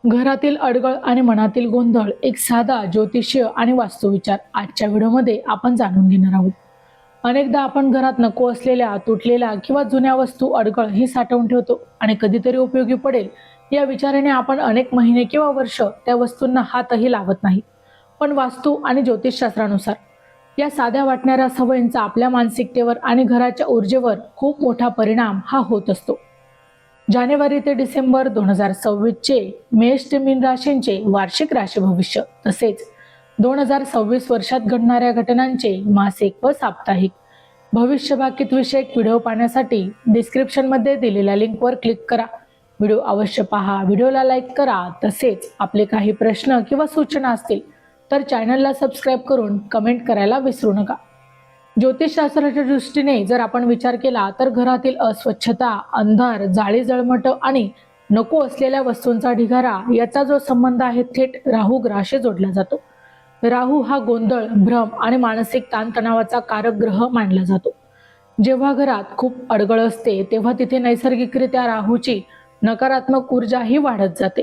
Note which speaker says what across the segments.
Speaker 1: घरातील अडगळ आणि मनातील गोंधळ, एक साधा ज्योतिषीय आणि वास्तुविचार आजच्या व्हिडिओमध्ये आपण जाणून घेणार आहोत. अनेकदा आपण घरात नको असलेल्या, तुटलेल्या किंवा जुन्या वस्तू अडगळ ही साठवून ठेवतो आणि कधीतरी उपयोगी पडेल या विचाराने आपण अनेक महिने किंवा वर्ष त्या वस्तूंना हातही लावत नाही. पण वास्तू आणि ज्योतिषशास्त्रानुसार या साध्या वाटणाऱ्या सवयींचा आपल्या मानसिकतेवर आणि घराच्या ऊर्जेवर खूप मोठा परिणाम हा होत असतो. जानेवारी ते डिसेंबर 2026 चे मेष ते मीन राशींचे वार्षिक राशी भविष्य, तसेच 2026 वर्षात घडणाऱ्या घटनांचे मासिक व साप्ताहिक भविष्यवाकित विषयक व्हिडिओ पाहण्यासाठी डिस्क्रिप्शन मध्ये दिलेल्या लिंकवर क्लिक करा. व्हिडिओ अवश्य पहा, व्हिडिओला लाईक करा. तसेच आपले काही प्रश्न किंवा सूचना असतील तर चॅनलला सबस्क्राईब करून कमेंट करायला विसरू नका. ज्योतिषशास्त्राच्या दृष्टीने जर आपण विचार केला तर घरातील अस्वच्छता, अंधार, जाळी जळमट आणि नको असलेल्या वस्तूंचा ढिगारा याचा जो संबंध आहे थेट राहू ग्रहाशी जोडला जातो. राहू हा गोंधळ, भ्रम आणि मानसिक ताणतणावाचा कारक ग्रह मानला जातो. जेव्हा घरात खूप अडगळ असते तेव्हा तिथे नैसर्गिकरित्या राहूची नकारात्मक ऊर्जा ही वाढत जाते.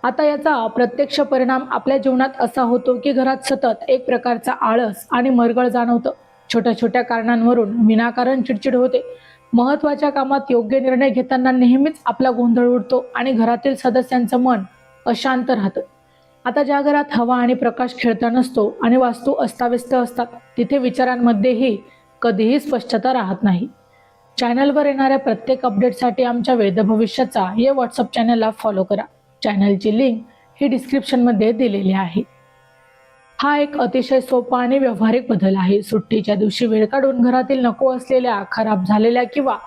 Speaker 1: आता याचा प्रत्यक्ष परिणाम आपल्या जीवनात असा होतो की घरात सतत एक प्रकारचा आळस आणि मरगळ जाणवतं. छोट्या छोट्या कारणांवरून विनाकारण चिडचिड होते. महत्वाच्या कामात योग्य निर्णय घेताना नेहमीच आपला गोंधळ उडतो आणि घरातील सदस्यांचं मन अशांत राहतं. आता ज्या घरात हवा आणि प्रकाश खेळता नसतो आणि वास्तू अस्ताव्यस्त असतात तिथे विचारांमध्येही कधीही स्पष्टता राहत नाही. चॅनलवर येणाऱ्या प्रत्येक अपडेटसाठी आमच्या वेद भविष्याचा या व्हॉट्सअप चॅनलला फॉलो करा. चॅनलची लिंक ही डिस्क्रिप्शन मध्ये दिलेली आहे. हा एक अतिशय सोपा आणि व्यावहारिक बदल आहे. सुट्टीच्या दिवशी वेळ काढून घरातील नको असलेल्या, खराब झालेल्या किंवा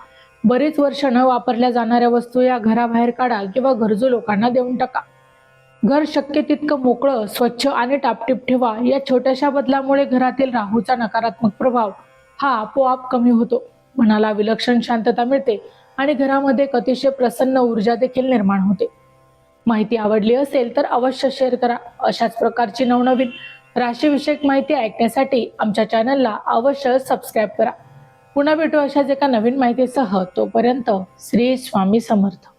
Speaker 1: बरेच वर्ष न वापरल्या जाणाऱ्या वस्तू या घराबाहेर काढा किंवा गरजू लोकांना देऊन टाका. घर शक्य तितकं मोकळं, स्वच्छ आणि टापटीप ठेवा. या छोट्याशा बदलामुळे घरातील राहूचा नकारात्मक प्रभाव हा आपोआप कमी होतो. मनाला विलक्षण शांतता मिळते आणि घरामध्ये एक अतिशय प्रसन्न ऊर्जा देखील निर्माण होते. माहिती आवडली असेल तर अवश्य शेअर करा. अशाच प्रकारची नवनवीन राशीविषयक माहिती ऐकण्यासाठी आमच्या चॅनलला अवश्य सबस्क्राईब करा. पुन्हा भेटू अशाच एका नवीन माहितीसह. तोपर्यंत श्री स्वामी समर्थ.